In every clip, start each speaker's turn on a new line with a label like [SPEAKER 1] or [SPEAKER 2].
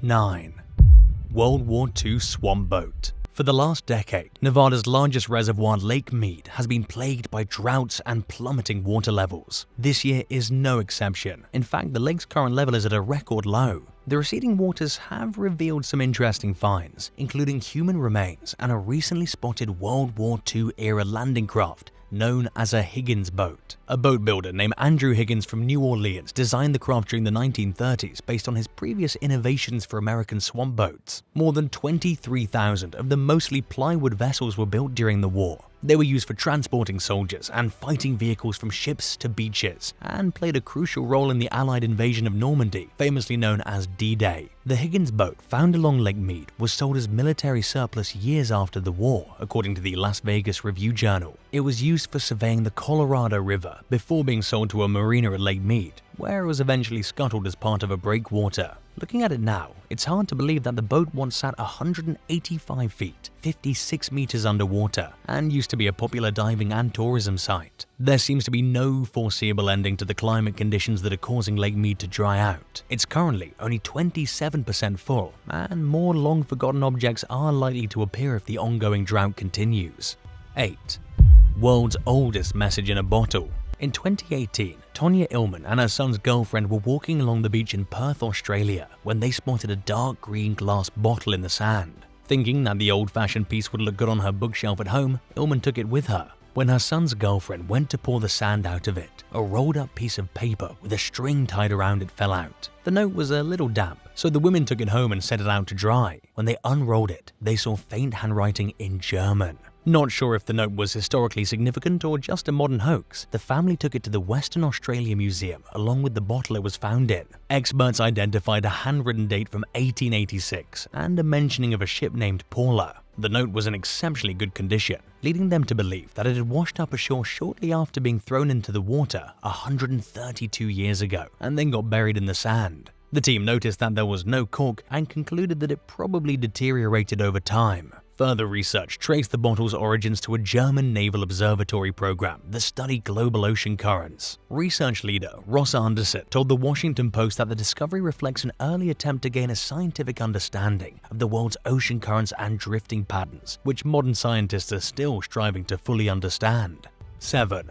[SPEAKER 1] 9. World War II swamp boat. For the last decade, Nevada's largest reservoir, Lake Mead, has been plagued by droughts and plummeting water levels. This year is no exception. In fact, the lake's current level is at a record low. The receding waters have revealed some interesting finds, including human remains and a recently spotted World War II-era landing craft known as a Higgins boat. A boat builder named Andrew Higgins from New Orleans designed the craft during the 1930s based on his previous innovations for American swamp boats. More than 23,000 of the mostly plywood vessels were built during the war. They were used for transporting soldiers and fighting vehicles from ships to beaches, and played a crucial role in the Allied invasion of Normandy, famously known as D-Day. The Higgins boat, found along Lake Mead, was sold as military surplus years after the war, according to the Las Vegas Review-Journal. It was used for surveying the Colorado River before being sold to a marina at Lake Mead, where it was eventually scuttled as part of a breakwater. Looking at it now, it's hard to believe that the boat once sat 185 feet, 56 meters underwater, and used to be a popular diving and tourism site. There seems to be no foreseeable ending to the climate conditions that are causing Lake Mead to dry out. It's currently only 27% full, and more long-forgotten objects are likely to appear if the ongoing drought continues. 8. World's oldest message in a bottle. In 2018, Tonya Illman and her son's girlfriend were walking along the beach in Perth, Australia, when they spotted a dark green glass bottle in the sand. Thinking that the old-fashioned piece would look good on her bookshelf at home, Illman took it with her. When her son's girlfriend went to pour the sand out of it, a rolled-up piece of paper with a string tied around it fell out. The note was a little damp, so the women took it home and set it out to dry. When they unrolled it, they saw faint handwriting in German. Not sure if the note was historically significant or just a modern hoax, the family took it to the Western Australia Museum along with the bottle it was found in. Experts identified a handwritten date from 1886 and a mentioning of a ship named Paula. The note was in exceptionally good condition, leading them to believe that it had washed up ashore shortly after being thrown into the water 132 years ago and then got buried in the sand. The team noticed that there was no cork and concluded that it probably deteriorated over time. Further research traced the bottle's origins to a German naval observatory program that studied global ocean currents. Research leader Ross Anderson told the Washington Post that the discovery reflects an early attempt to gain a scientific understanding of the world's ocean currents and drifting patterns, which modern scientists are still striving to fully understand. 7.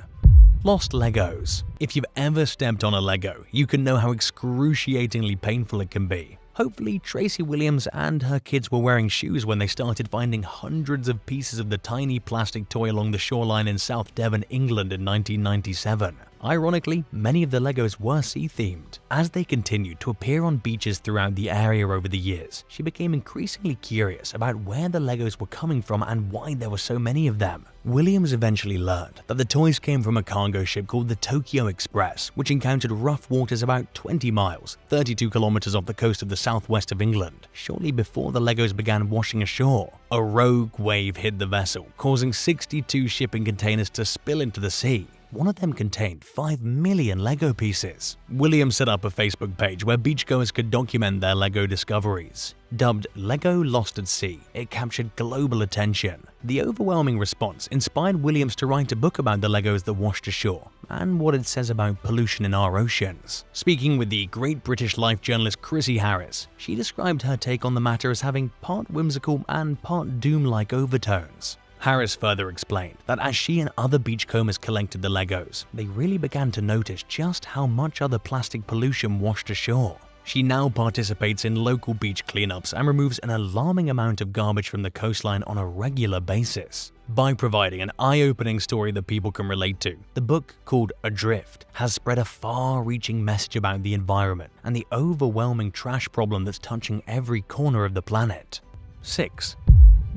[SPEAKER 1] Lost Legos. If you've ever stepped on a Lego, you can know how excruciatingly painful it can be. Hopefully, Tracy Williams and her kids were wearing shoes when they started finding hundreds of pieces of the tiny plastic toy along the shoreline in South Devon, England in 1997. Ironically, many of the Legos were sea-themed. As they continued to appear on beaches throughout the area over the years, she became increasingly curious about where the Legos were coming from and why there were so many of them. Williams eventually learned that the toys came from a cargo ship called the Tokyo Express, which encountered rough waters about 20 miles, 32 kilometers off the coast of the southwest of England, shortly before the Legos began washing ashore. A rogue wave hit the vessel, causing 62 shipping containers to spill into the sea. One of them contained 5 million Lego pieces. Williams set up a Facebook page where beachgoers could document their Lego discoveries. Dubbed Lego Lost at Sea, it captured global attention. The overwhelming response inspired Williams to write a book about the Legos that washed ashore and what it says about pollution in our oceans. Speaking with the Great British Life journalist Chrissie Harris, she described her take on the matter as having part whimsical and part doom-like overtones. Harris further explained that as she and other beachcombers collected the Legos, they really began to notice just how much other plastic pollution washed ashore. She now participates in local beach cleanups and removes an alarming amount of garbage from the coastline on a regular basis. By providing an eye-opening story that people can relate to, the book, called Adrift, has spread a far-reaching message about the environment and the overwhelming trash problem that's touching every corner of the planet. 6.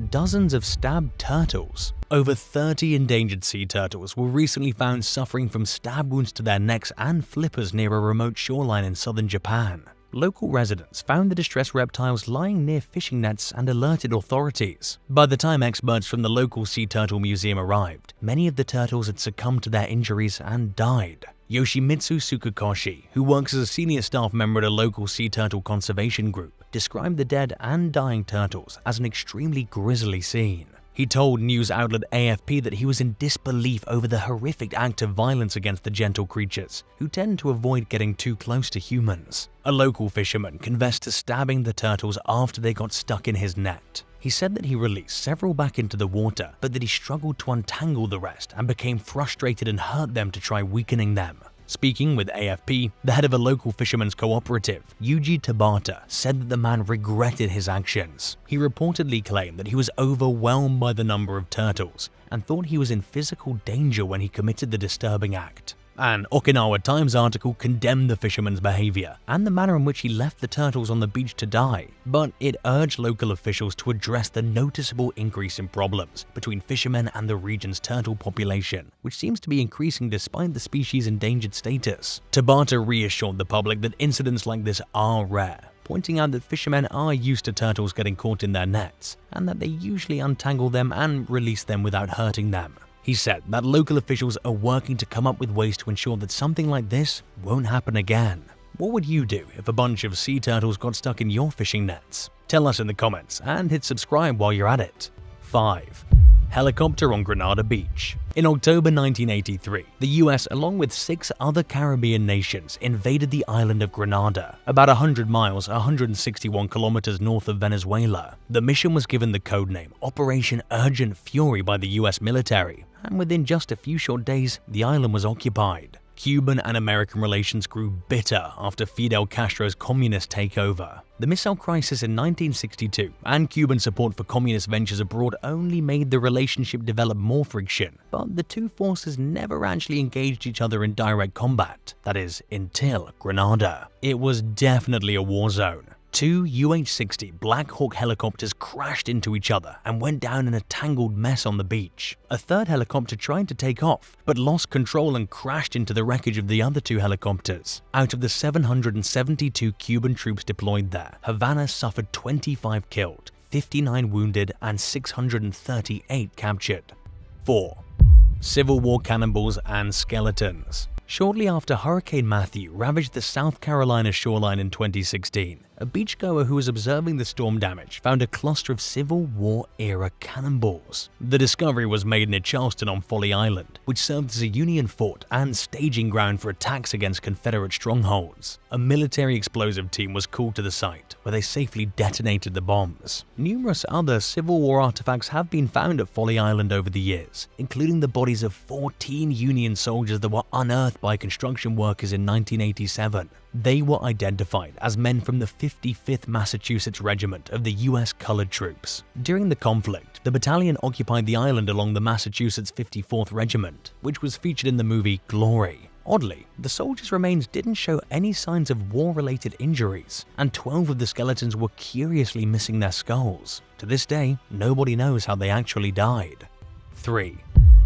[SPEAKER 1] Dozens of stabbed turtles. Over 30 endangered sea turtles were recently found suffering from stab wounds to their necks and flippers near a remote shoreline in southern Japan. Local residents found the distressed reptiles lying near fishing nets and alerted authorities. By the time experts from the local Sea Turtle Museum arrived, many of the turtles had succumbed to their injuries and died. Yoshimitsu Tsukakoshi, who works as a senior staff member at a local sea turtle conservation group, described the dead and dying turtles as an extremely grisly scene. He told news outlet AFP that he was in disbelief over the horrific act of violence against the gentle creatures, who tend to avoid getting too close to humans. A local fisherman confessed to stabbing the turtles after they got stuck in his net. He said that he released several back into the water, but that he struggled to untangle the rest and became frustrated and hurt them to try weakening them. Speaking with AFP, the head of a local fishermen's cooperative, Yuji Tabata, said that the man regretted his actions. He reportedly claimed that he was overwhelmed by the number of turtles and thought he was in physical danger when he committed the disturbing act. An Okinawa Times article condemned the fisherman's behavior and the manner in which he left the turtles on the beach to die, but it urged local officials to address the noticeable increase in problems between fishermen and the region's turtle population, which seems to be increasing despite the species' endangered status. Tabata reassured the public that incidents like this are rare, pointing out that fishermen are used to turtles getting caught in their nets and that they usually untangle them and release them without hurting them. He said that local officials are working to come up with ways to ensure that something like this won't happen again. What would you do if a bunch of sea turtles got stuck in your fishing nets? Tell us in the comments and hit subscribe while you're at it. 5. Helicopter on Grenada Beach. In October 1983, the US, along with 6 other Caribbean nations, invaded the island of Grenada, about 100 miles, 161 kilometers north of Venezuela. The mission was given the codename Operation Urgent Fury by the US military, and within just a few short days, the island was occupied. Cuban and American relations grew bitter after Fidel Castro's communist takeover. The missile crisis in 1962 and Cuban support for communist ventures abroad only made the relationship develop more friction, but the two forces never actually engaged each other in direct combat, that is, until Grenada. It was definitely a war zone. 2 UH-60 Black Hawk helicopters crashed into each other and went down in a tangled mess on the beach. A third helicopter tried to take off, but lost control and crashed into the wreckage of the other 2 helicopters. Out of the 772 Cuban troops deployed there, Havana suffered 25 killed, 59 wounded, and 638 captured. 4. Civil War cannonballs and skeletons. Shortly after Hurricane Matthew ravaged the South Carolina shoreline in 2016, a beachgoer who was observing the storm damage found a cluster of Civil War-era cannonballs. The discovery was made near Charleston on Folly Island, which served as a Union fort and staging ground for attacks against Confederate strongholds. A military explosive team was called to the site, where they safely detonated the bombs. Numerous other Civil War artifacts have been found at Folly Island over the years, including the bodies of 14 Union soldiers that were unearthed by construction workers in 1987. They were identified as men from the 55th Massachusetts Regiment of the U.S. Colored Troops. During the conflict, the battalion occupied the island along the Massachusetts 54th Regiment, which was featured in the movie Glory. Oddly, the soldiers' remains didn't show any signs of war-related injuries, and 12 of the skeletons were curiously missing their skulls. To this day, nobody knows how they actually died. 3.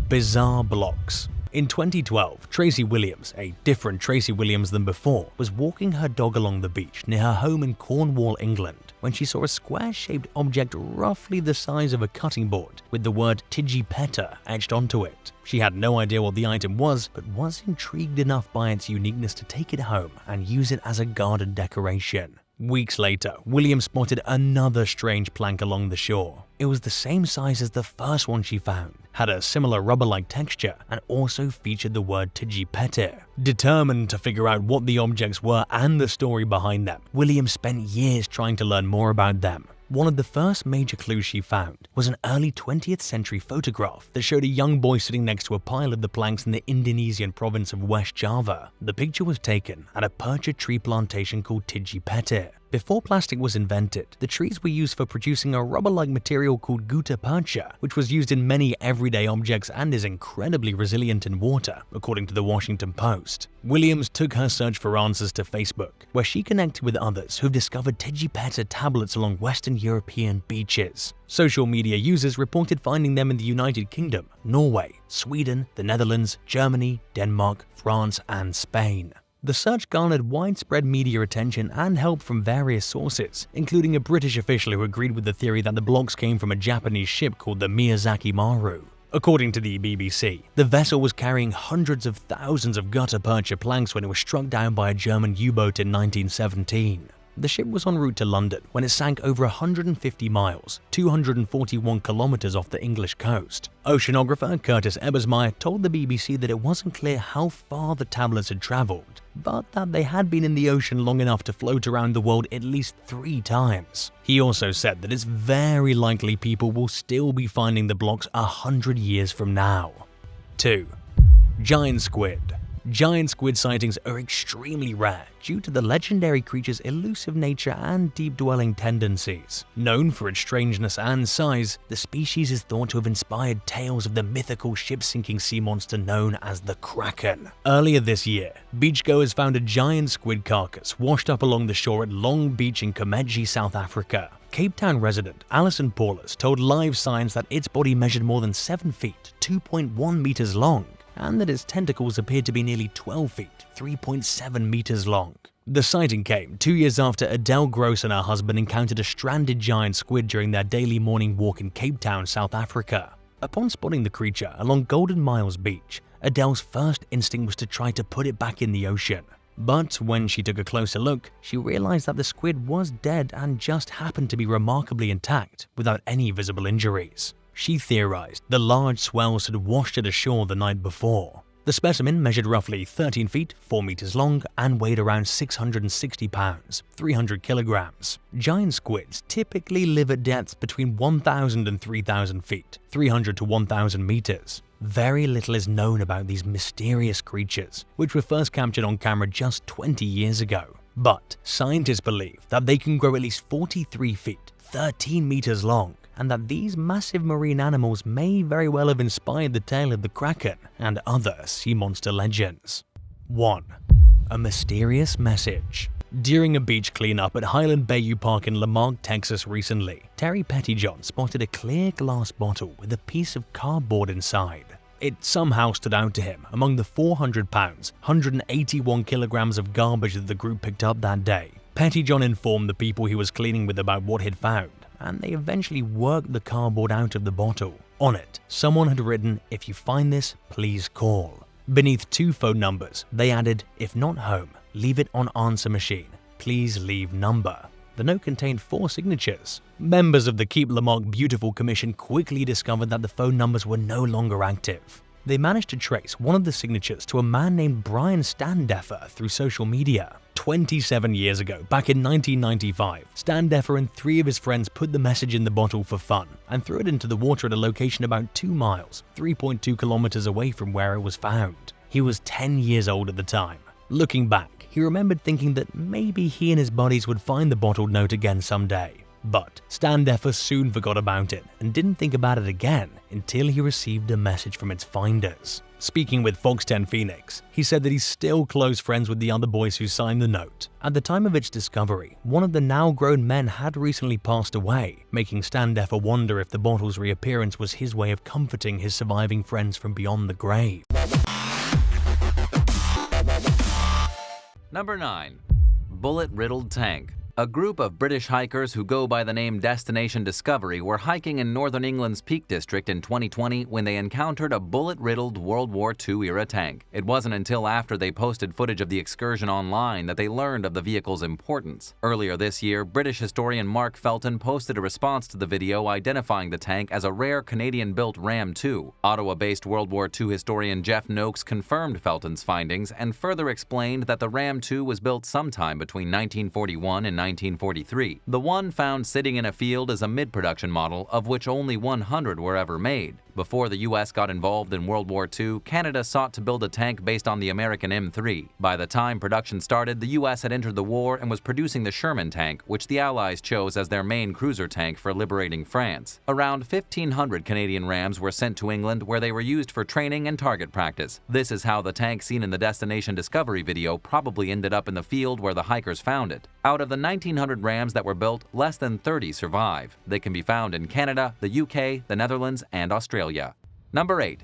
[SPEAKER 1] Bizarre blocks. In 2012, Tracy Williams, a different Tracy Williams than before, was walking her dog along the beach near her home in Cornwall, England, when she saw a square-shaped object roughly the size of a cutting board with the word Tigipeta etched onto it. She had no idea what the item was, but was intrigued enough by its uniqueness to take it home and use it as a garden decoration. Weeks later, Williams spotted another strange plank along the shore. It was the same size as the first one she found, had a similar rubber-like texture, and also featured the word Tigipeta. Determined to figure out what the objects were and the story behind them, Williams spent years trying to learn more about them. One of the first major clues she found was an early 20th century photograph that showed a young boy sitting next to a pile of the planks in the Indonesian province of West Java. The picture was taken at a percha tree plantation called Tigipeta. Before plastic was invented, the trees were used for producing a rubber-like material called gutta percha, which was used in many everyday objects and is incredibly resilient in water, according to the Washington Post. Williams took her search for answers to Facebook, where she connected with others who've discovered Tigipeta tablets along Western European beaches. Social media users reported finding them in the United Kingdom, Norway, Sweden, the Netherlands, Germany, Denmark, France, and Spain. The search garnered widespread media attention and help from various sources, including a British official who agreed with the theory that the blocks came from a Japanese ship called the Miyazaki Maru. According to the BBC, the vessel was carrying hundreds of thousands of gutta percha planks when it was struck down by a German U-boat in 1917. The ship was en route to London when it sank over 150 miles, 241 kilometers off the English coast. Oceanographer Curtis Ebersmeyer told the BBC that it wasn't clear how far the tablets had traveled, but that they had been in the ocean long enough to float around the world at least 3 times. He also said that it's very likely people will still be finding the blocks 100 years from now. 2. Giant squid. Giant squid sightings are extremely rare due to the legendary creature's elusive nature and deep-dwelling tendencies. Known for its strangeness and size, the species is thought to have inspired tales of the mythical ship-sinking sea monster known as the Kraken. Earlier this year, beachgoers found a giant squid carcass washed up along the shore at Long Beach in Komeji, South Africa. Cape Town resident Alison Paulus told Live Science that its body measured more than 7 feet, 2.1 meters long, and that its tentacles appeared to be nearly 12 feet, 3.7 meters long. The sighting came 2 years after Adele Gross and her husband encountered a stranded giant squid during their daily morning walk in Cape Town, South Africa. Upon spotting the creature along Golden Miles Beach, Adele's first instinct was to try to put it back in the ocean. But when she took a closer look, she realized that the squid was dead and just happened to be remarkably intact, without any visible injuries. She theorized the large swells had washed it ashore the night before. The specimen measured roughly 13 feet, 4 meters long, and weighed around 660 pounds, 300 kilograms. Giant squids typically live at depths between 1,000 and 3,000 feet, 300 to 1,000 meters. Very little is known about these mysterious creatures, which were first captured on camera just 20 years ago. But scientists believe that they can grow at least 43 feet, 13 meters long, and that these massive marine animals may very well have inspired the tale of the Kraken and other sea monster legends. 1. A mysterious message. During a beach cleanup at Highland Bayou Park in Lamarck, Texas recently, Terry Pettyjohn spotted a clear glass bottle with a piece of cardboard inside. It somehow stood out to him among the 400 pounds, 181 kilograms of garbage that the group picked up that day. Pettyjohn informed the people he was cleaning with about what he'd found, and they eventually worked the cardboard out of the bottle. On it, someone had written, "If you find this, please call." Beneath 2 phone numbers, they added, "If not home, leave it on answer machine. Please leave number." The note contained 4 signatures. Members of the Keep Lamarck Beautiful Commission quickly discovered that the phone numbers were no longer active. They managed to trace one of the signatures to a man named Brian Standeffer through social media. 27 years ago, back in 1995, Standeffer and 3 of his friends put the message in the bottle for fun and threw it into the water at a location about 2 miles, 3.2 kilometers away from where it was found. He was 10 years old at the time. Looking back, he remembered thinking that maybe he and his buddies would find the bottled note again someday. But Standeffer soon forgot about it and didn't think about it again until he received a message from its finders. Speaking with Fox 10 Phoenix, he said that he's still close friends with the other boys who signed the note. At the time of its discovery, one of the now-grown men had recently passed away, making Standeffer wonder if the bottle's reappearance was his way of comforting his surviving friends from beyond the grave.
[SPEAKER 2] Number 9. Bullet-riddled tank. A group of British hikers who go by the name Destination Discovery were hiking in northern England's Peak District in 2020 when they encountered a bullet-riddled World War II-era tank. It wasn't until after they posted footage of the excursion online that they learned of the vehicle's importance. Earlier this year, British historian Mark Felton posted a response to the video identifying the tank as a rare Canadian-built Ram 2. Ottawa-based World War II historian Jeff Noakes confirmed Felton's findings and further explained that the Ram 2 was built sometime between 1941 and 1943. The one found sitting in a field is a mid-production model, of which only 100 were ever made. Before the U.S. got involved in World War II, Canada sought to build a tank based on the American M3. By the time production started, the U.S. had entered the war and was producing the Sherman tank, which the Allies chose as their main cruiser tank for liberating France. Around 1,500 Canadian Rams were sent to England, where they were used for training and target practice. This is how the tank seen in the Destination Discovery video probably ended up in the field where the hikers found it. Out of the 1,900 Rams that were built, less than 30 survive. They can be found in Canada, the UK, the Netherlands, and Australia. Number 8.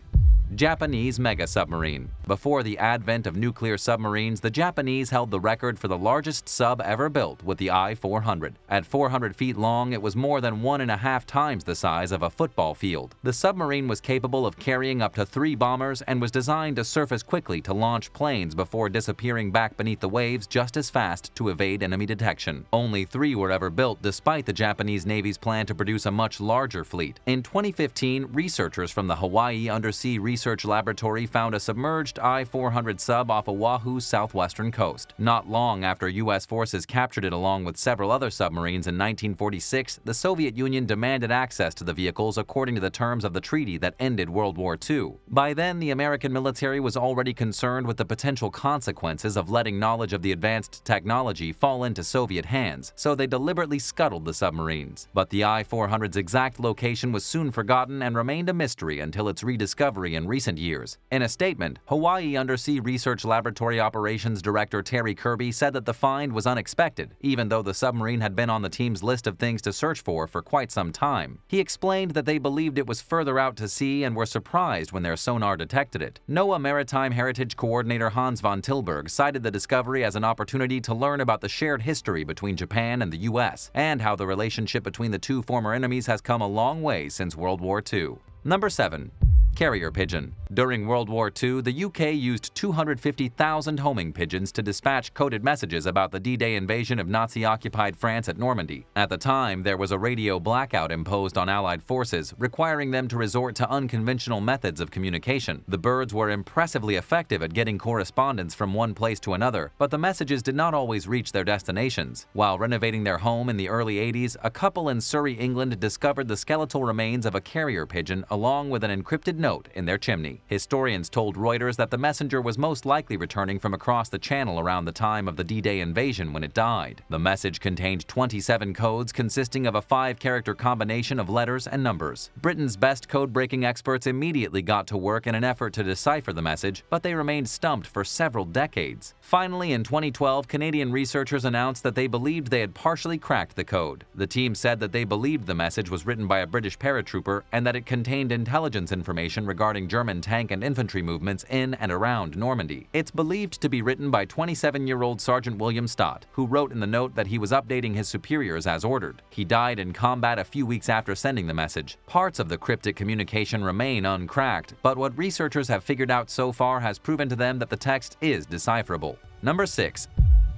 [SPEAKER 2] Japanese mega submarine. Before the advent of nuclear submarines, the Japanese held the record for the largest sub ever built with the I-400. At 400 feet long, it was more than 1.5 times the size of a football field. The submarine was capable of carrying up to 3 bombers and was designed to surface quickly to launch planes before disappearing back beneath the waves just as fast to evade enemy detection. Only 3 were ever built, despite the Japanese Navy's plan to produce a much larger fleet. In 2015, researchers from the Hawaii Undersea Research Laboratory found a submerged I-400 sub off Oahu's southwestern coast. Not long after U.S. forces captured it along with several other submarines in 1946, the Soviet Union demanded access to the vehicles according to the terms of the treaty that ended World War II. By then, the American military was already concerned with the potential consequences of letting knowledge of the advanced technology fall into Soviet hands, so they deliberately scuttled the submarines. But the I-400's exact location was soon forgotten and remained a mystery until its rediscovery in recent years. In a statement, Hawaii Undersea Research Laboratory Operations Director Terry Kirby said that the find was unexpected, even though the submarine had been on the team's list of things to search for quite some time. He explained that they believed it was further out to sea and were surprised when their sonar detected it. NOAA Maritime Heritage Coordinator Hans von Tilburg cited the discovery as an opportunity to learn about the shared history between Japan and the U.S., and how the relationship between the two former enemies has come a long way since World War II. Number 7. Carrier pigeon. During World War II, the UK used 250,000 homing pigeons to dispatch coded messages about the D-Day invasion of Nazi-occupied France at Normandy. At the time, there was a radio blackout imposed on Allied forces, requiring them to resort to unconventional methods of communication. The birds were impressively effective at getting correspondence from one place to another, but the messages did not always reach their destinations. While renovating their home in the early 80s, a couple in Surrey, England discovered the skeletal remains of a carrier pigeon along with an encrypted note in their chimney. Historians told Reuters that the messenger was most likely returning from across the channel around the time of the D-Day invasion when it died. The message contained 27 codes consisting of a 5-character combination of letters and numbers. Britain's best code-breaking experts immediately got to work in an effort to decipher the message, but they remained stumped for several decades. Finally, in 2012, Canadian researchers announced that they believed they had partially cracked the code. The team said that they believed the message was written by a British paratrooper and that it contained intelligence information regarding German tank and infantry movements in and around Normandy. It's believed to be written by 27-year-old Sergeant William Stott, who wrote in the note that he was updating his superiors as ordered. He died in combat a few weeks after sending the message. Parts of the cryptic communication remain uncracked, but what researchers have figured out so far has proven to them that the text is decipherable. Number 6.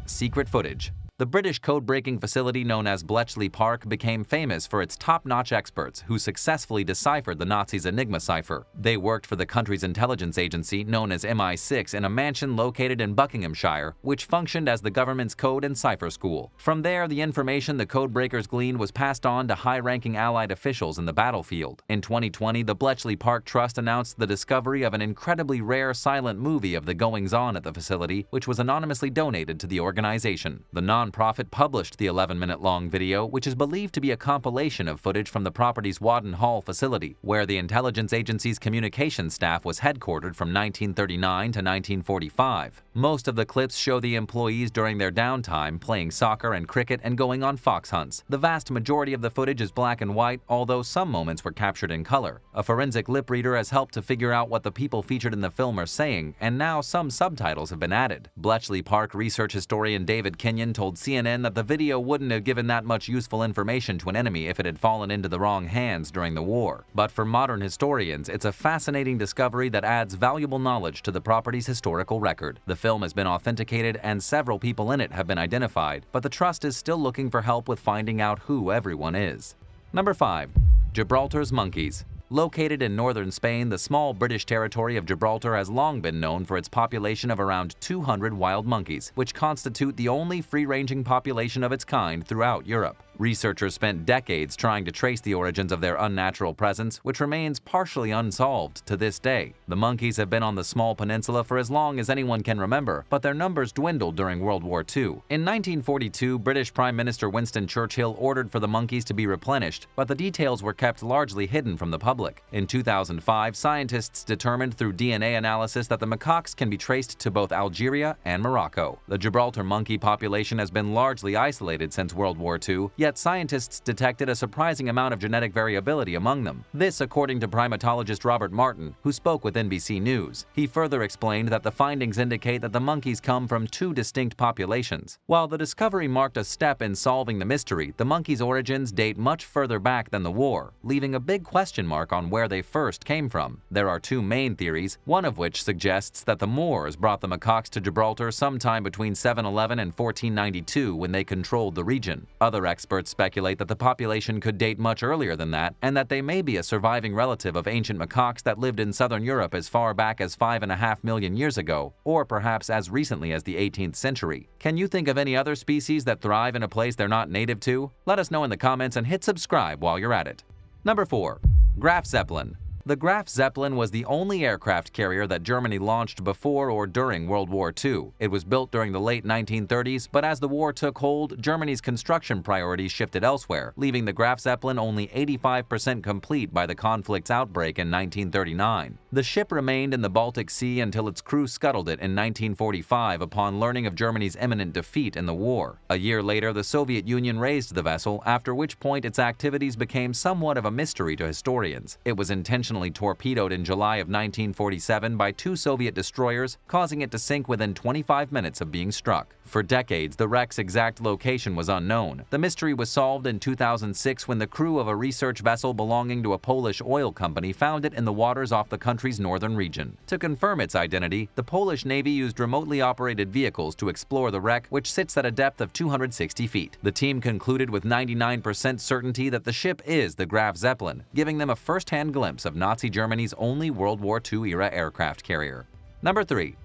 [SPEAKER 2] Secret footage. The British code-breaking facility known as Bletchley Park became famous for its top-notch experts who successfully deciphered the Nazis' Enigma cipher. They worked for the country's intelligence agency known as MI6 in a mansion located in Buckinghamshire, which functioned as the government's code and cipher school. From there, the information the code-breakers gleaned was passed on to high-ranking Allied officials in the battlefield. In 2020, the Bletchley Park Trust announced the discovery of an incredibly rare silent movie of the goings-on at the facility, which was anonymously donated to the organization. The non-profit published the 11-minute-long video, which is believed to be a compilation of footage from the property's Wadden Hall facility, where the intelligence agency's communications staff was headquartered from 1939 to 1945. Most of the clips show the employees during their downtime playing soccer and cricket and going on fox hunts. The vast majority of the footage is black and white, although some moments were captured in color. A forensic lip reader has helped to figure out what the people featured in the film are saying, and now some subtitles have been added. Bletchley Park research historian David Kenyon told CNN that the video wouldn't have given that much useful information to an enemy if it had fallen into the wrong hands during the war. But for modern historians, it's a fascinating discovery that adds valuable knowledge to the property's historical record. The film has been authenticated and several people in it have been identified, but the trust is still looking for help with finding out who everyone is. Number 5. Gibraltar's monkeys. Located in northern Spain, the small British territory of Gibraltar has long been known for its population of around 200 wild monkeys, which constitute the only free-ranging population of its kind throughout Europe. Researchers spent decades trying to trace the origins of their unnatural presence, which remains partially unsolved to this day. The monkeys have been on the small peninsula for as long as anyone can remember, but their numbers dwindled during World War II. In 1942, British Prime Minister Winston Churchill ordered for the monkeys to be replenished, but the details were kept largely hidden from the public. In 2005, scientists determined through DNA analysis that the macaques can be traced to both Algeria and Morocco. The Gibraltar monkey population has been largely isolated since World War II, yet scientists detected a surprising amount of genetic variability among them. This, according to primatologist Robert Martin, who spoke with NBC News. He further explained that the findings indicate that the monkeys come from two distinct populations. While the discovery marked a step in solving the mystery, the monkeys' origins date much further back than the war, leaving a big question mark on where they first came from. There are two main theories, one of which suggests that the Moors brought the macaques to Gibraltar sometime between 711 and 1492 when they controlled the region. Other experts speculate that the population could date much earlier than that, and that they may be a surviving relative of ancient macaques that lived in southern Europe as far back as 5.5 million years ago, or perhaps as recently as the 18th century. Can you think of any other species that thrive in a place they're not native to? Let us know in the comments and hit subscribe while you're at it. Number 4. Graf Zeppelin. The Graf Zeppelin was the only aircraft carrier that Germany launched before or during World War II. It was built during the late 1930s, but as the war took hold, Germany's construction priorities shifted elsewhere, leaving the Graf Zeppelin only 85% complete by the conflict's outbreak in 1939. The ship remained in the Baltic Sea until its crew scuttled it in 1945 upon learning of Germany's imminent defeat in the war. A year later, the Soviet Union raised the vessel, after which point its activities became somewhat of a mystery to historians. It was intentionally torpedoed in July of 1947 by two Soviet destroyers, causing it to sink within 25 minutes of being struck. For decades, the wreck's exact location was unknown. The mystery was solved in 2006 when the crew of a research vessel belonging to a Polish oil company found it in the waters off the country's northern region. To confirm its identity, the Polish Navy used remotely operated vehicles to explore the wreck, which sits at a depth of 260 feet. The team concluded with 99% certainty that the ship is the Graf Zeppelin, giving them a first-hand glimpse of Nazi Germany's only World War II-era aircraft carrier. Number 3.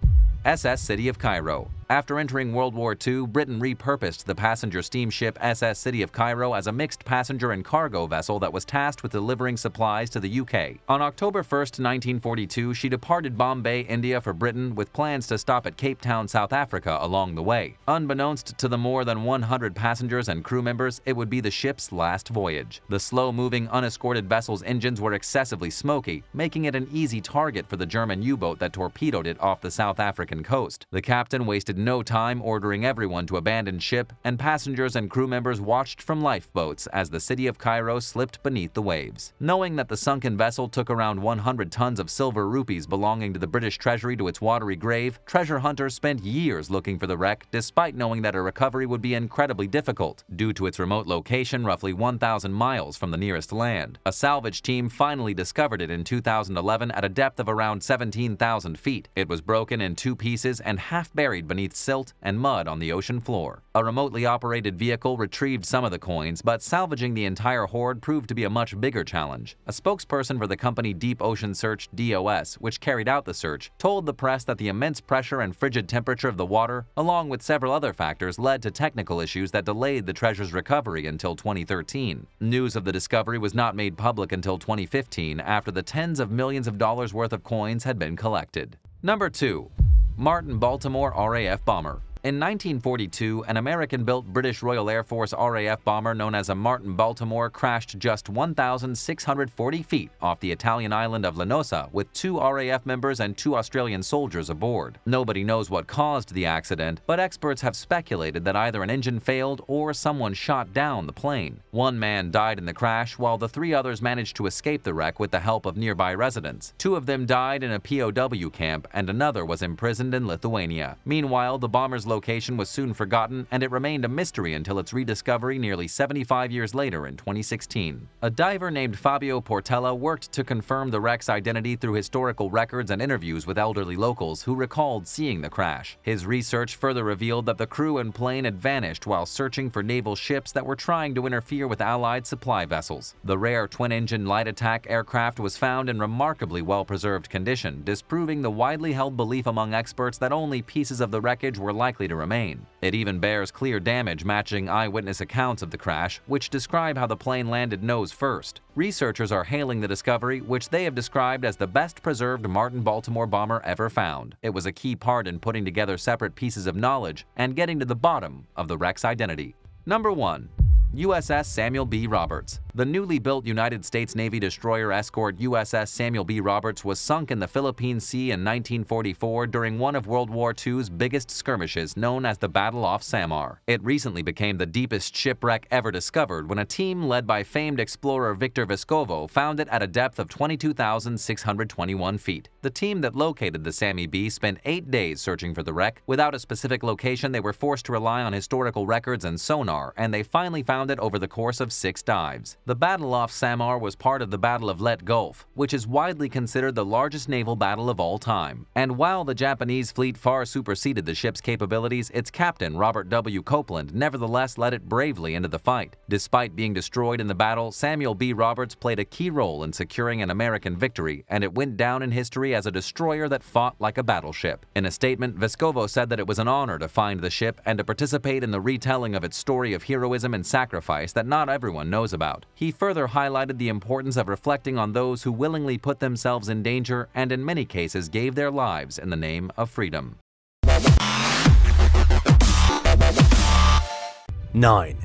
[SPEAKER 2] SS City of Cairo. After entering World War II, Britain repurposed the passenger steamship SS City of Cairo as a mixed passenger and cargo vessel that was tasked with delivering supplies to the UK. On October 1, 1942, she departed Bombay, India for Britain with plans to stop at Cape Town, South Africa along the way. Unbeknownst to the more than 100 passengers and crew members, it would be the ship's last voyage. The slow-moving, unescorted vessel's engines were excessively smoky, making it an easy target for the German U-boat that torpedoed it off the South African coast. The captain wasted no time ordering everyone to abandon ship, and passengers and crew members watched from lifeboats as the city of Cairo slipped beneath the waves. Knowing that the sunken vessel took around 100 tons of silver rupees belonging to the British Treasury to its watery grave, treasure hunters spent years looking for the wreck, despite knowing that a recovery would be incredibly difficult due to its remote location roughly 1,000 miles from the nearest land. A salvage team finally discovered it in 2011 at a depth of around 17,000 feet. It was broken in two pieces and half buried beneath silt and mud on the ocean floor. A remotely operated vehicle retrieved some of the coins, but salvaging the entire hoard proved to be a much bigger challenge. A spokesperson for the company Deep Ocean Search DOS, which carried out the search, told the press that the immense pressure and frigid temperature of the water, along with several other factors, led to technical issues that delayed the treasure's recovery until 2013. News of the discovery was not made public until 2015, after the tens of millions of dollars worth of coins had been collected. Number 2. Martin Baltimore RAF bomber. In 1942, an American-built British Royal Air Force RAF bomber known as a Martin Baltimore crashed just 1,640 feet off the Italian island of Linosa with 2 RAF members and 2 Australian soldiers aboard. Nobody knows what caused the accident, but experts have speculated that either an engine failed or someone shot down the plane. One man died in the crash, while the 3 others managed to escape the wreck with the help of nearby residents. 2 of them died in a POW camp, and another was imprisoned in Lithuania. Meanwhile, the bomber's location was soon forgotten, and it remained a mystery until its rediscovery nearly 75 years later in 2016. A diver named Fabio Portella worked to confirm the wreck's identity through historical records and interviews with elderly locals who recalled seeing the crash. His research further revealed that the crew and plane had vanished while searching for naval ships that were trying to interfere with Allied supply vessels. The rare twin-engine light attack aircraft was found in remarkably well-preserved condition, disproving the widely held belief among experts that only pieces of the wreckage were likely to remain. It even bears clear damage matching eyewitness accounts of the crash, which describe how the plane landed nose first. Researchers are hailing the discovery, which they have described as the best preserved Martin Baltimore bomber ever found. It was a key part in putting together separate pieces of knowledge and getting to the bottom of the wreck's identity. Number 1. USS Samuel B. Roberts. The newly built United States Navy destroyer escort USS Samuel B. Roberts was sunk in the Philippine Sea in 1944 during one of World War II's biggest skirmishes, known as the Battle off Samar. It recently became the deepest shipwreck ever discovered when a team led by famed explorer Victor Vescovo found it at a depth of 22,621 feet. The team that located the Sammy B spent 8 days searching for the wreck. Without a specific location, they were forced to rely on historical records and sonar, and they finally found it over the course of 6 dives. The battle off Samar was part of the Battle of Leyte Gulf, which is widely considered the largest naval battle of all time. And while the Japanese fleet far superseded the ship's capabilities, its captain, Robert W. Copeland, nevertheless led it bravely into the fight. Despite being destroyed in the battle, Samuel B. Roberts played a key role in securing an American victory, and it went down in history as a destroyer that fought like a battleship. In a statement, Vescovo said that it was an honor to find the ship and to participate in the retelling of its story of heroism and sacrifice that not everyone knows about. He further highlighted the importance of reflecting on those who willingly put themselves in danger and in many cases gave their lives in the name of freedom.
[SPEAKER 1] 9.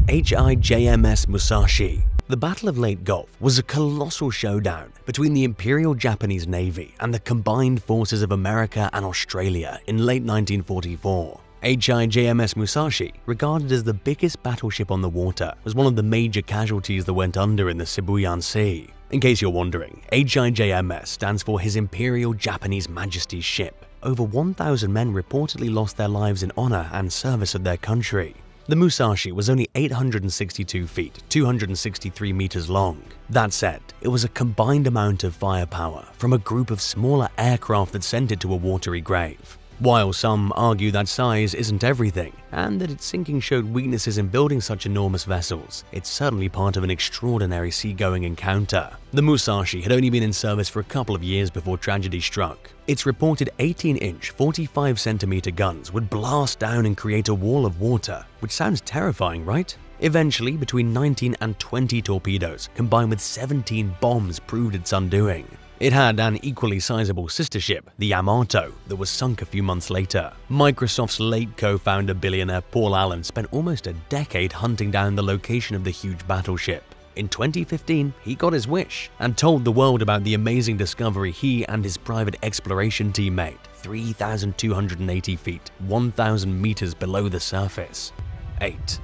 [SPEAKER 1] HIJMS Musashi. The Battle of Leyte Gulf was a colossal showdown between the Imperial Japanese Navy and the combined forces of America and Australia in late 1944. HIJMS Musashi, regarded as the biggest battleship on the water, was one of the major casualties that went under in the Sibuyan Sea. In case you're wondering, HIJMS stands for His Imperial Japanese Majesty's Ship. Over 1,000 men reportedly lost their lives in honor and service of their country. The Musashi was only 862 feet, 263 meters long. That said, it was a combined amount of firepower from a group of smaller aircraft that sent it to a watery grave. While some argue that size isn't everything, and that its sinking showed weaknesses in building such enormous vessels, it's certainly part of an extraordinary seagoing encounter. The Musashi had only been in service for a couple of years before tragedy struck. Its reported 18-inch, 45-centimeter guns would blast down and create a wall of water, which sounds terrifying, right? Eventually, between 19 and 20 torpedoes, combined with 17 bombs, proved its undoing. It had an equally sizable sister ship, the Yamato, that was sunk a few months later. Microsoft's late co-founder billionaire Paul Allen spent almost a decade hunting down the location of the huge battleship. In 2015, he got his wish and told the world about the amazing discovery he and his private exploration team made, 3,280 feet, 1,000 meters below the surface. 8.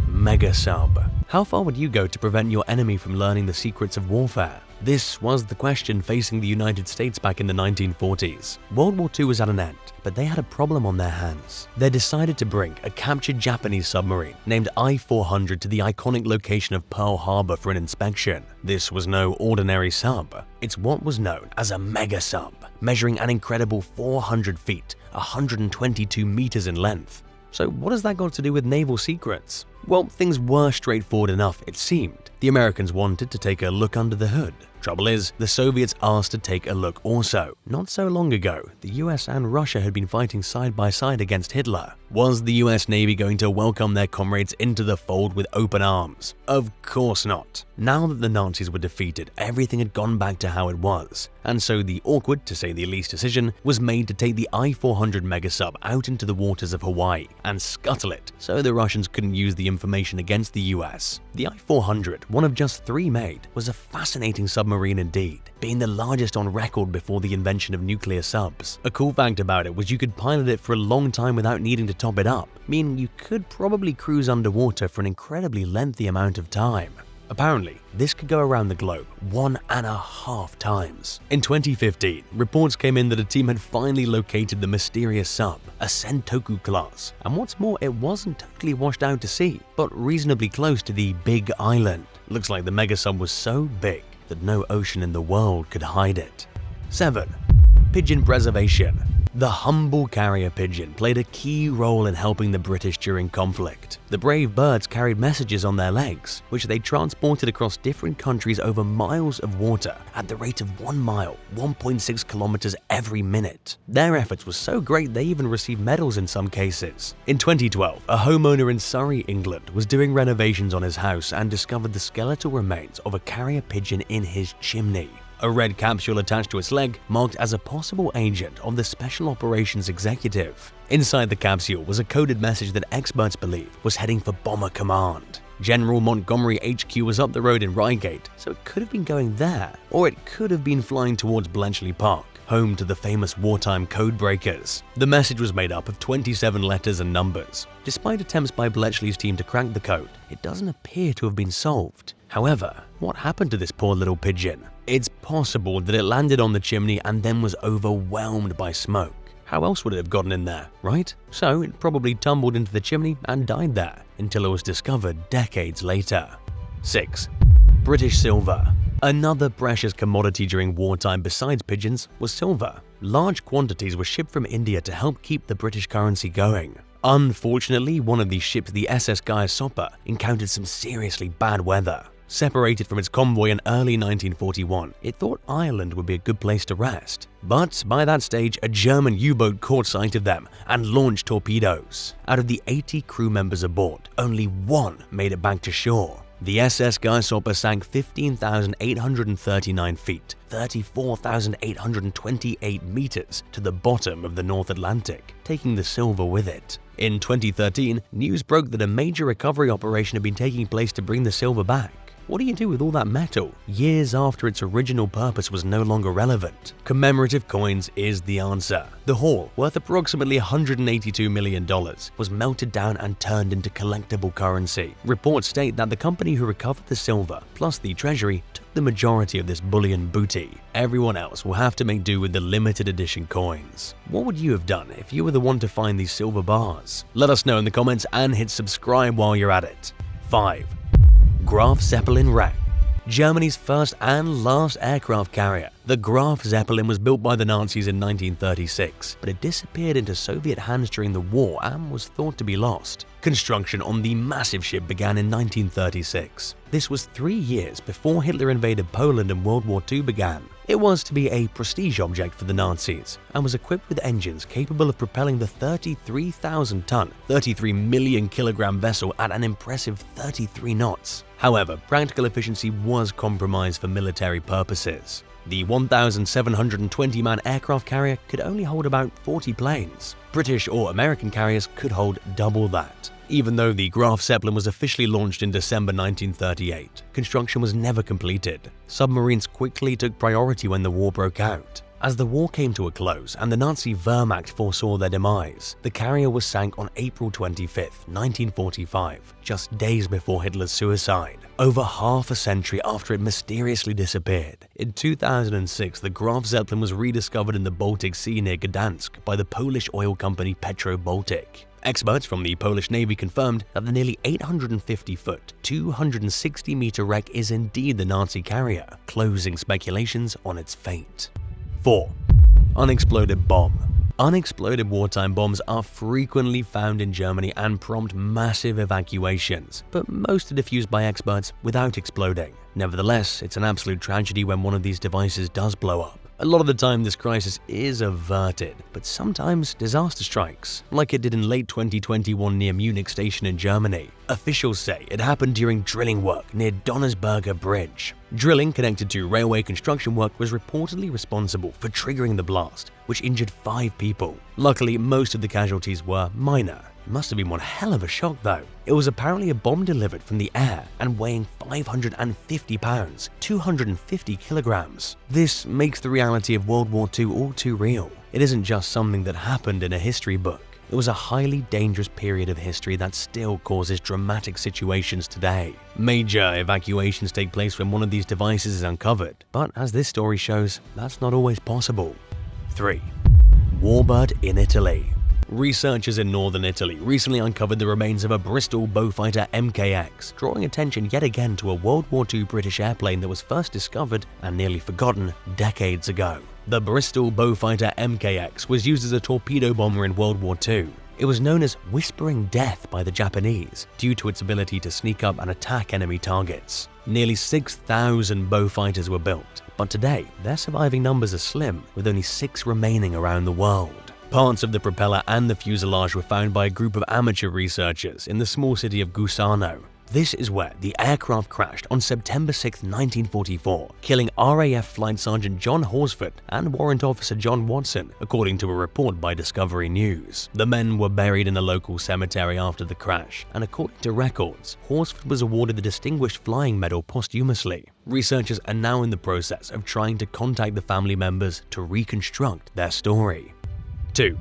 [SPEAKER 1] Mega Sub. How far would you go to prevent your enemy from learning the secrets of warfare? This was the question facing the United States back in the 1940s. World War II was at an end, but they had a problem on their hands. They decided to bring a captured Japanese submarine named I-400 to the iconic location of Pearl Harbor for an inspection. This was no ordinary sub. It's what was known as a mega sub, measuring an incredible 400 feet, 122 meters in length. So what has that got to do with naval secrets? Well, things were straightforward enough, it seemed. The Americans wanted to take a look under the hood. Trouble is, the Soviets asked to take a look also. Not so long ago, the US and Russia had been fighting side by side against Hitler. Was the US Navy going to welcome their comrades into the fold with open arms? Of course not. Now that the Nazis were defeated, everything had gone back to how it was. And so the awkward, to say the least, decision was made to take the I-400 megasub out into the waters of Hawaii and scuttle it so the Russians couldn't use the information against the US. The I-400, one of just 3 made, was a fascinating submarine indeed, being the largest on record before the invention of nuclear subs. A cool fact about it was you could pilot it for a long time without needing to top it up, meaning you could probably cruise underwater for an incredibly lengthy amount of time. Apparently, this could go around the globe 1.5 times. In 2015, reports came in that a team had finally located the mysterious sub, a Sentoku class, and what's more, it wasn't totally washed out to sea, but reasonably close to the Big Island. Looks like the megasub was so big that no ocean in the world could hide it. 7. Pigeon preservation. The humble carrier pigeon played a key role in helping the British during conflict. The brave birds carried messages on their legs, which they transported across different countries over miles of water at the rate of 1 mile, 1.6 kilometers every minute. Their efforts were so great they even received medals in some cases. In 2012, a homeowner in Surrey, England, was doing renovations on his house and discovered the skeletal remains of a carrier pigeon in his chimney. A red capsule attached to its leg marked as a possible agent of the Special Operations Executive. Inside the capsule was a coded message that experts believe was heading for Bomber Command. General Montgomery HQ was up the road in Reigate, so it could have been going there, or it could have been flying towards Bletchley Park, home to the famous wartime code breakers. The message was made up of 27 letters and numbers. Despite attempts by Bletchley's team to crack the code, it doesn't appear to have been solved. However, what happened to this poor little pigeon? It's possible that it landed on the chimney and then was overwhelmed by smoke. How else would it have gotten in there, right? So it probably tumbled into the chimney and died there until it was discovered decades later. 6. British silver. Another precious commodity during wartime besides pigeons was silver. Large quantities were shipped from India to help keep the British currency going. Unfortunately, one of these ships, the SS Gaius Sopper, encountered some seriously bad weather. Separated from its convoy in early 1941, it thought Ireland would be a good place to rest. But by that stage, a German U-boat caught sight of them and launched torpedoes. Out of the 80 crew members aboard, only one made it back to shore. The SS Gaius Sopper sank 15,839 feet, 34,828 meters to the bottom of the North Atlantic, taking the silver with it. In 2013, news broke that a major recovery operation had been taking place to bring the silver back. What do you do with all that metal years after its original purpose was no longer relevant? Commemorative coins is the answer. The haul, worth approximately $182 million, was melted down and turned into collectible currency. Reports state that the company who recovered the silver, plus the treasury, took the majority of this bullion booty. Everyone else will have to make do with the limited edition coins. What would you have done if you were the one to find these silver bars? Let us know in the comments and hit subscribe while you're at it. 5. Graf Zeppelin wreck. Germany's first and last aircraft carrier, the Graf Zeppelin was built by the Nazis in 1936, but it disappeared into Soviet hands during the war and was thought to be lost. Construction on the massive ship began in 1936. This was 3 years before Hitler invaded Poland and World War II began. It was to be a prestige object for the Nazis and was equipped with engines capable of propelling the 33,000-ton, 33 million kilogram vessel at an impressive 33 knots. However, practical efficiency was compromised for military purposes. The 1,720-man aircraft carrier could only hold about 40 planes. British or American carriers could hold double that. Even though the Graf Zeppelin was officially launched in December 1938, construction was never completed. Submarines quickly took priority when the war broke out. As the war came to a close and the Nazi Wehrmacht foresaw their demise, the carrier was sank on April 25, 1945, just days before Hitler's suicide, over half a century after it mysteriously disappeared. In 2006, the Graf Zeppelin was rediscovered in the Baltic Sea near Gdansk by the Polish oil company Petro Baltic. Experts from the Polish Navy confirmed that the nearly 850-foot, 260-meter wreck is indeed the Nazi carrier, closing speculations on its fate. 4. Unexploded bomb. Unexploded wartime bombs are frequently found in Germany and prompt massive evacuations, but most are defused by experts without exploding. Nevertheless, it's an absolute tragedy when one of these devices does blow up. A lot of the time this crisis is averted, but sometimes disaster strikes, like it did in late 2021 near Munich Station in Germany. Officials say it happened during drilling work near Donnersberger Bridge. Drilling connected to railway construction work was reportedly responsible for triggering the blast, which injured 5 people. Luckily, most of the casualties were minor. It must have been one hell of a shock though. It was apparently a bomb delivered from the air and weighing 550 pounds, 250 kilograms. This makes the reality of World War II all too real. It isn't just something that happened in a history book. It was a highly dangerous period of history that still causes dramatic situations today. Major evacuations take place when one of these devices is uncovered, but as this story shows, that's not always possible. 3. Warbird in Italy. Researchers in northern Italy recently uncovered the remains of a Bristol Beaufighter MKX, drawing attention yet again to a World War II British airplane that was first discovered and nearly forgotten decades ago. The Bristol Beaufighter MKX was used as a torpedo bomber in World War II. It was known as Whispering Death by the Japanese due to its ability to sneak up and attack enemy targets. Nearly 6,000 Beaufighters were built, but today their surviving numbers are slim, with only 6 remaining around the world. Parts of the propeller and the fuselage were found by a group of amateur researchers in the small city of Gusano. This is where the aircraft crashed on September 6, 1944, killing RAF Flight Sergeant John Horsford and Warrant Officer John Watson, according to a report by Discovery News. The men were buried in a local cemetery after the crash, and according to records, Horsford was awarded the Distinguished Flying Medal posthumously. Researchers are now in the process of trying to contact the family members to reconstruct their story. 2.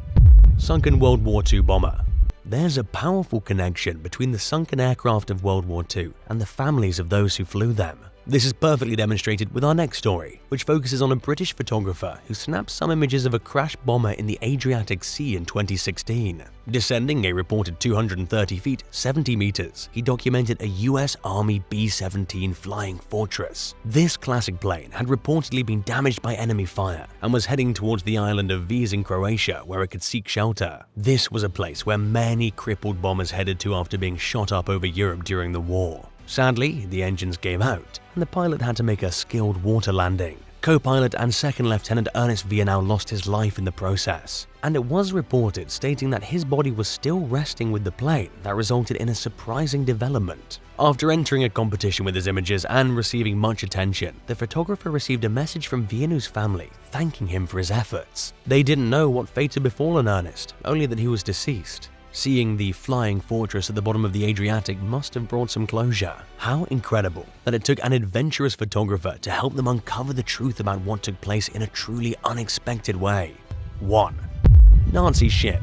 [SPEAKER 1] Sunken World War II bomber. There's a powerful connection between the sunken aircraft of World War II and the families of those who flew them. This is perfectly demonstrated with our next story, which focuses on a British photographer who snapped some images of a crashed bomber in the Adriatic Sea in 2016. Descending a reported 230 feet, 70 meters, he documented a US Army B-17 Flying Fortress. This classic plane had reportedly been damaged by enemy fire and was heading towards the island of Vis in Croatia, where it could seek shelter. This was a place where many crippled bombers headed to after being shot up over Europe during the war. Sadly, the engines gave out, and the pilot had to make a skilled water landing. Co-pilot and Second Lieutenant Ernest Vianau lost his life in the process, and it was reported stating that his body was still resting with the plane that resulted in a surprising development. After entering a competition with his images and receiving much attention, the photographer received a message from Vianau's family thanking him for his efforts. They didn't know what fate had befallen Ernest, only that he was deceased. Seeing the flying fortress at the bottom of the Adriatic must have brought some closure. How incredible that it took an adventurous photographer to help them uncover the truth about what took place in a truly unexpected way. 1. Nazi ship.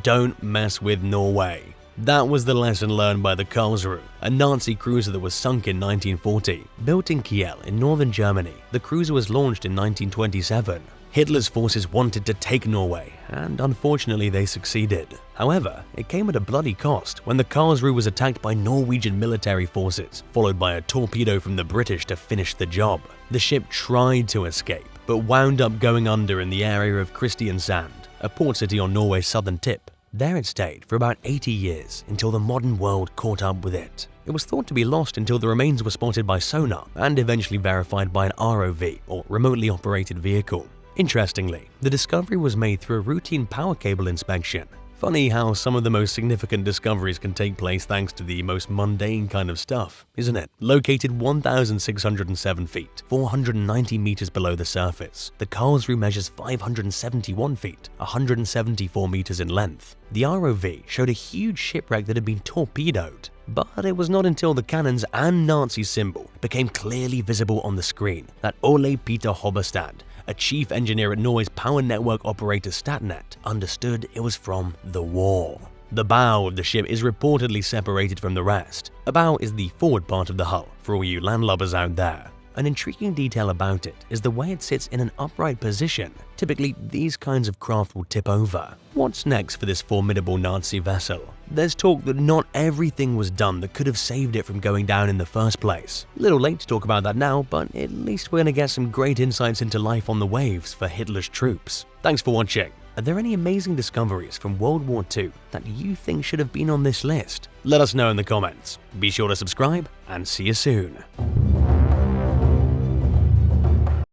[SPEAKER 1] Don't mess with Norway. That was the lesson learned by the Karlsruhe, a Nazi cruiser that was sunk in 1940. Built in Kiel in northern Germany, the cruiser was launched in 1927. Hitler's forces wanted to take Norway, and unfortunately they succeeded. However, it came at a bloody cost when the Karlsruhe was attacked by Norwegian military forces, followed by a torpedo from the British to finish the job. The ship tried to escape, but wound up going under in the area of Kristiansand, a port city on Norway's southern tip. There it stayed for about 80 years until the modern world caught up with it. It was thought to be lost until the remains were spotted by sonar and eventually verified by an ROV, or remotely operated vehicle. Interestingly, the discovery was made through a routine power cable inspection. Funny how some of the most significant discoveries can take place thanks to the most mundane kind of stuff, isn't it? Located 1,607 feet, 490 meters below the surface, the Karlsruhe measures 571 feet, 174 meters in length. The ROV showed a huge shipwreck that had been torpedoed. But it was not until the cannons and Nazi symbol became clearly visible on the screen that Ole Peter Hobberstad, a chief engineer at Norway's power network operator Statnett, understood it was from the war. The bow of the ship is reportedly separated from the rest. A bow is the forward part of the hull, for all you landlubbers out there. An intriguing detail about it is the way it sits in an upright position. Typically, these kinds of craft will tip over. What's next for this formidable Nazi vessel? There's talk that not everything was done that could have saved it from going down in the first place. A little late to talk about that now, but at least we're going to get some great insights into life on the waves for Hitler's troops. Thanks for watching. Are there any amazing discoveries from World War II that you think should have been on this list? Let us know in the comments. Be sure to subscribe, and see you soon.